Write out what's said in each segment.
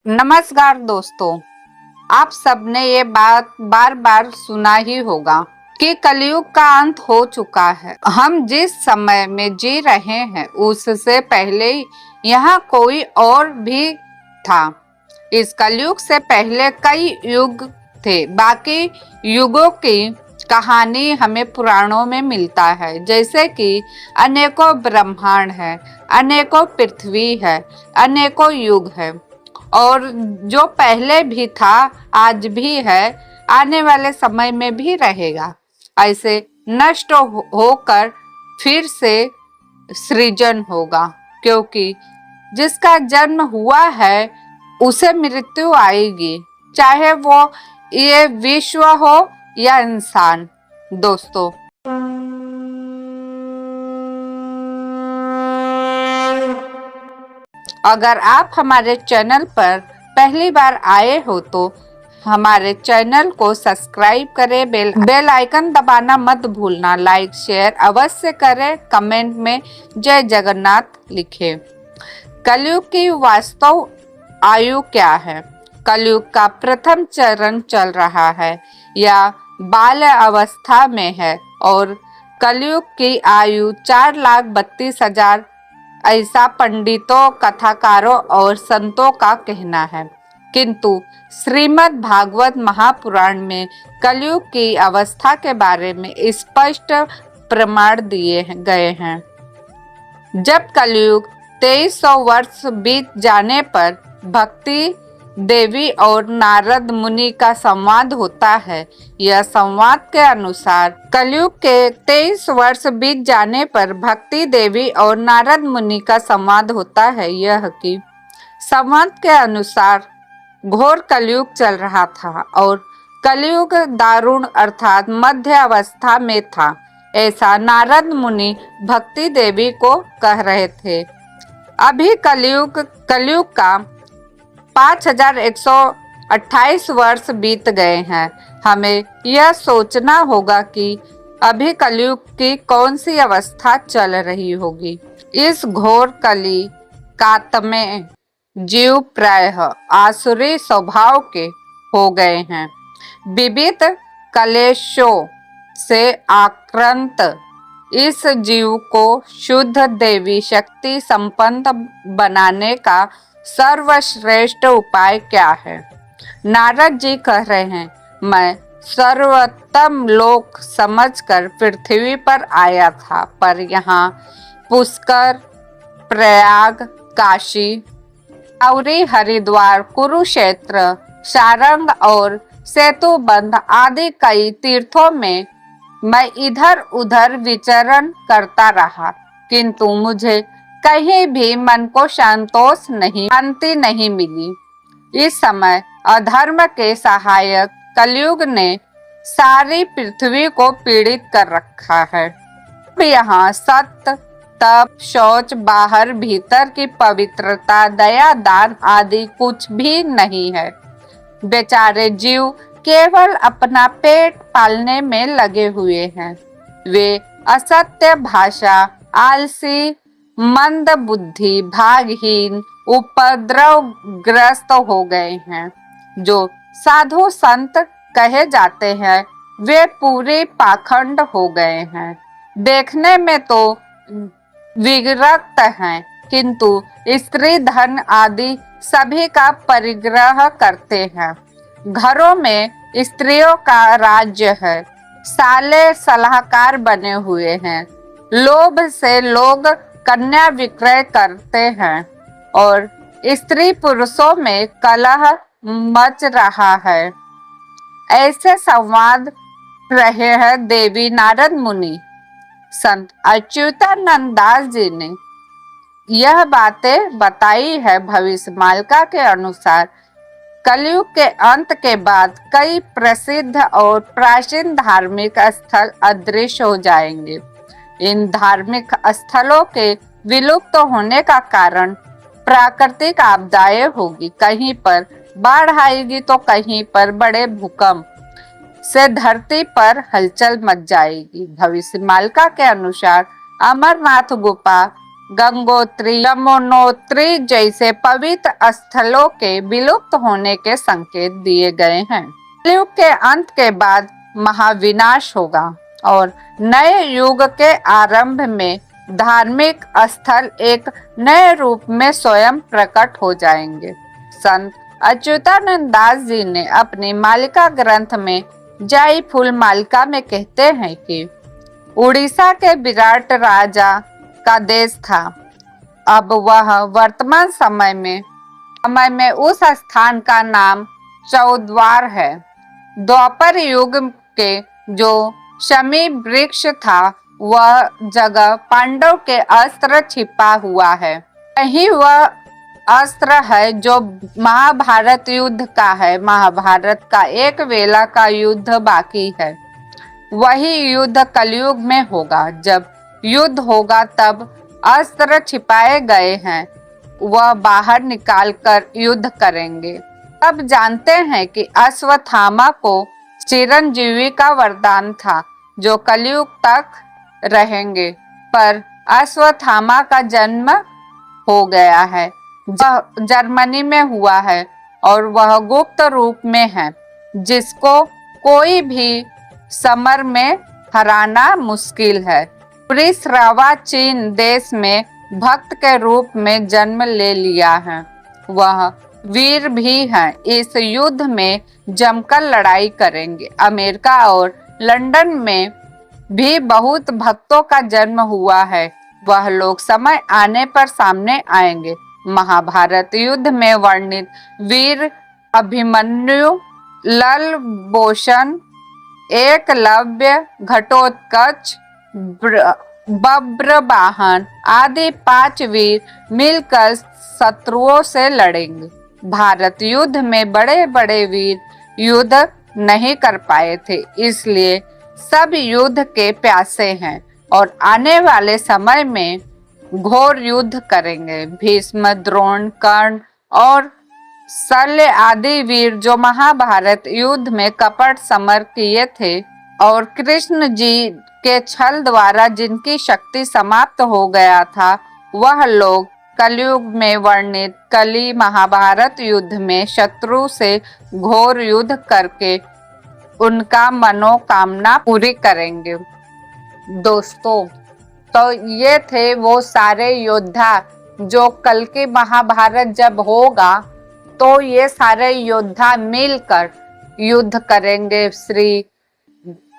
नमस्कार दोस्तों, आप सबने ये बात बार बार सुना ही होगा कि कलयुग का अंत हो चुका है। हम जिस समय में जी रहे हैं उससे पहले यहाँ कोई और भी था। इस कलयुग से पहले कई युग थे। बाकी युगों की कहानी हमें पुराणों में मिलता है, जैसे कि अनेकों ब्रह्मांड है, अनेकों पृथ्वी है, अनेकों युग है और जो पहले भी था आज भी है, आने वाले समय में भी रहेगा। ऐसे नष्ट होकर फिर से सृजन होगा, क्योंकि जिसका जन्म हुआ है उसे मृत्यु आएगी, चाहे वो ये विश्व हो या इंसान। दोस्तों, अगर आप हमारे चैनल पर पहली बार आए हो तो हमारे चैनल को सब्सक्राइब करें, बेल आइकन दबाना मत भूलना, लाइक शेयर अवश्य करें, कमेंट में जय जगन्नाथ लिखें। कलयुग की वास्तव आयु क्या है? कलयुग का प्रथम चरण चल रहा है या बाल्य अवस्था में है और कलयुग की आयु 4,32,000 ऐसा पंडितों, कथाकारों और संतों का कहना है। किंतु श्रीमद् भागवत महापुराण में कलयुग की अवस्था के बारे में स्पष्ट प्रमाण दिए गए हैं। जब कलयुग 2300 वर्ष बीत जाने पर भक्ति देवी और नारद मुनि का संवाद होता है। यह संवाद के अनुसार कलयुग के 23 वर्ष बीत जाने पर भक्ति देवी और नारद मुनि का संवाद होता है। यह कि संवाद के अनुसार घोर कलयुग चल रहा था और कलयुग दारुण अर्थात मध्य अवस्था में था, ऐसा नारद मुनि भक्ति देवी को कह रहे थे। अभी कलयुग का 5128 वर्ष बीत गए हैं। हमें यह सोचना होगा कि अभी कलयुग की कौन सी अवस्था चल रही होगी। इस घोर कली कात में जीव प्रायः आसुरी स्वभाव के हो गए हैं। विविध कलेशों से आक्रांत इस जीव को शुद्ध देवी शक्ति संपन्न बनाने का सर्वश्रेष्ठ उपाय क्या है? नारद जी कह रहे हैं, मैं सर्वोत्तम लोक समझकर पृथ्वी पर आया था, पर यहाँ पुष्कर, प्रयाग, काशी, औरी, हरिद्वार, कुरुक्षेत्र, सारंग और सेतुबंध आदि कई तीर्थों में मैं इधर उधर विचरण करता रहा, किंतु मुझे कहीं भी मन को शांति नहीं मिली। इस समय अधर्म के सहायक कलयुग ने सारी पृथ्वी को पीड़ित कर रखा है। यहाँ सत्य, तप, शौच, बाहर भीतर की पवित्रता, दया, दान आदि कुछ भी नहीं है। बेचारे जीव केवल अपना पेट पालने में लगे हुए हैं। वे असत्य भाषा, आलसी, मंद बुद्धि, भागहीन, उपद्रवग्रस्त हो गए हैं। जो साधु संत कहे जाते हैं वे पूरे पाखंड हो गए हैं। देखने में तो विरक्त हैं, किंतु स्त्री धन आदि सभी का परिग्रह करते हैं। घरों में स्त्रियों का राज्य है, साले सलाहकार बने हुए हैं। लोभ से लोग कन्या विक्रय करते हैं और स्त्री पुरुषों में कलह मच रहा है। ऐसे संवाद रहे हैं देवी नारद मुनि। संत अच्युतानंद दास जी ने यह बातें बताई है। भविष्यमालिका के अनुसार कलयुग के अंत के बाद कई प्रसिद्ध और प्राचीन धार्मिक स्थल अदृश्य हो जाएंगे। इन धार्मिक स्थलों के विलुप्त होने का कारण प्राकृतिक आपदाएं होगी। कहीं पर बाढ़ आएगी तो कहीं पर बड़े भूकंप से धरती पर हलचल मच जाएगी। भविष्यमालिका के अनुसार अमरनाथ गुफा गंगोत्री, यमुनोत्री जैसे पवित्र स्थलों के विलुप्त होने के संकेत दिए गए हैं। कलयुग के अंत के बाद महाविनाश होगा और नए युग के आरंभ में धार्मिक स्थल एक नए रूप में स्वयं प्रकट हो जाएंगे। संत अच्युतानंद दास जी ने अपनी मालिका ग्रंथ में जाई फूल मालिका में कहते हैं कि उड़ीसा के विराट राजा का देश था। अब वह वर्तमान समय में उस स्थान का नाम चौद्वार है। द्वापर युग के जो शमी वृक्ष था वह जगह पांडव के अस्त्र छिपा हुआ है। यही वह अस्त्र है जो महाभारत युद्ध का है। महाभारत का एक वेला का युद्ध बाकी है। वही युद्ध कलयुग में होगा। जब युद्ध होगा तब अस्त्र छिपाए गए हैं वह बाहर निकाल कर युद्ध करेंगे। तब जानते हैं कि अश्वत्थामा को चिरंजीवी का वरदान था जो कलयुग तक रहेंगे, पर अश्वत्थामा का जन्म हो गया है। जर्मनी में हुआ है और वह गुप्त रूप में है जिसको कोई भी समर में हराना मुश्किल है। श्रावा चीन देश में भक्त के रूप में जन्म ले लिया है। वह वीर भी हैं। इस युद्ध में जमकर लड़ाई करेंगे। अमेरिका और लंदन में भी बहुत भक्तों का जन्म हुआ है। वह लोग समय आने पर सामने आएंगे। महाभारत युद्ध में वर्णित वीर अभिमन्यु, ललबोशन, एकलव्य, घटोत्कच, बब्रवाहन आदि 5 वीर मिलकर शत्रुओं से लड़ेंगे। भारत युद्ध में बड़े बड़े वीर युद्ध नहीं कर पाए थे, इसलिए सब युद्ध के प्यासे हैं और आने वाले समय में घोर युद्ध करेंगे। भीष्म, द्रोण, कर्ण और शल्य आदि वीर जो महाभारत युद्ध में कपट समर किए थे और कृष्ण जी के छल द्वारा जिनकी शक्ति समाप्त हो गया था, वह लोग कलयुग में वर्णित कली महाभारत युद्ध में शत्रु से घोर युद्ध करके उनका मनोकामना पूरी करेंगे। दोस्तों, तो ये थे वो सारे योद्धा जो कल की महाभारत जब होगा तो ये सारे योद्धा मिलकर युद्ध करेंगे श्री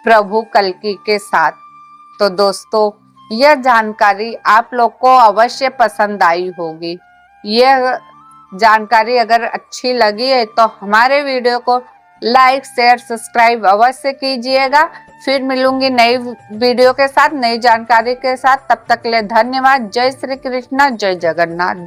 प्रभु कल्कि के साथ। तो दोस्तों, यह जानकारी आप लोग को अवश्य पसंद आई होगी। यह जानकारी अगर अच्छी लगी है तो हमारे वीडियो को लाइक, शेयर, सब्सक्राइब अवश्य कीजिएगा। फिर मिलूंगी नई वीडियो के साथ, नई जानकारी के साथ। तब तक के लिए धन्यवाद। जय श्री कृष्ण, जय जगन्नाथ।